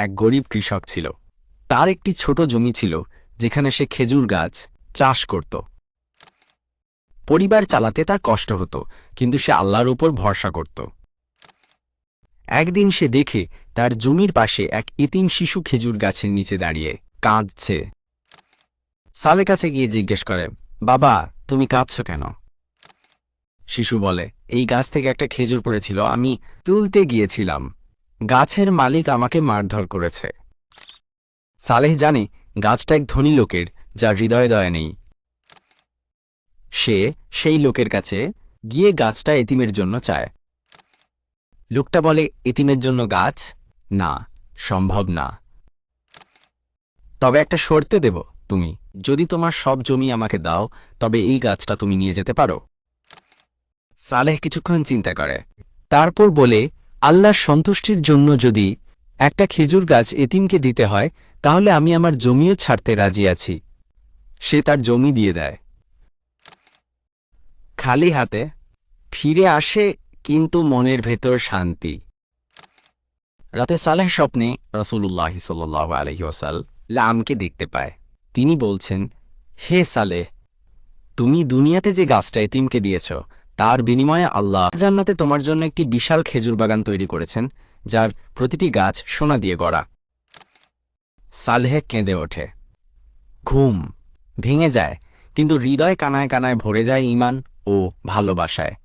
এক গরিব কৃষক ছিল। তার একটি ছোট জমি ছিল যেখানে সে খেজুর গাছ চাষ করত। পরিবার চালাতে তার কষ্ট হতো, কিন্তু সে আল্লাহর উপর ভরসা করত। একদিন সে দেখে তার জমির পাশে এক এতিম শিশু খেজুর গাছের নিচে দাঁড়িয়ে কাঁদছে। সালেহ কাছে গিয়ে জিজ্ঞেস করে, বাবা, তুমি কাঁদছ কেন? শিশু বলে, এই গাছ থেকে একটা খেজুর পড়েছিল, আমি তুলতে গিয়েছিলাম। গাছের মালিক আমাকে মারধর করেছে। সালেহ জানে গাছটা এক ধনী লোকের, যার হৃদয়ে দয়া নেই। সে সেই লোকের কাছে গিয়ে গাছটা এতিমের জন্য চায়। লোকটা বলে, এতিমের জন্য গাছ? না, সম্ভব না। তবে একটা শর্তে দেব, তুমি যদি তোমার সব জমি আমাকে দাও, তবে এই গাছটা তুমি নিয়ে যেতে পারো। সালেহ কিছুক্ষণ চিন্তা করে, তারপর বলে, আল্লাহর সন্তুষ্টির জন্য যদি একটা খেজুর গাছ এতিমকে দিতে হয়, তাহলে আমি আমার জমিও ছাড়তে রাজি আছি। সে তার জমি দিয়ে দেয়। খালি হাতে ফিরে আসে, কিন্তু মনের ভেতর শান্তি। রাতে সালেহ স্বপ্নে রাসূলুল্লাহ সাল্লাল্লাহু আলাইহি ওয়াসাল্লামকে দেখতে পায়। তিনি বলছেন, হে সালেহ, তুমি দুনিয়াতে যে গাছটা এতিমকে দিয়েছ, তার বিনিময়ে আল্লাহ জান্নাতে তোমার জন্য একটি বিশাল খেজুর বাগান তৈরি করেছেন, যার প্রতিটি গাছ সোনা দিয়ে গড়া। সালেহ কেঁদে ওঠে। ঘুম ভেঙে যায়, কিন্তু হৃদয় কানায় কানায় ভরে যায় ঈমান ও ভালোবাসায়।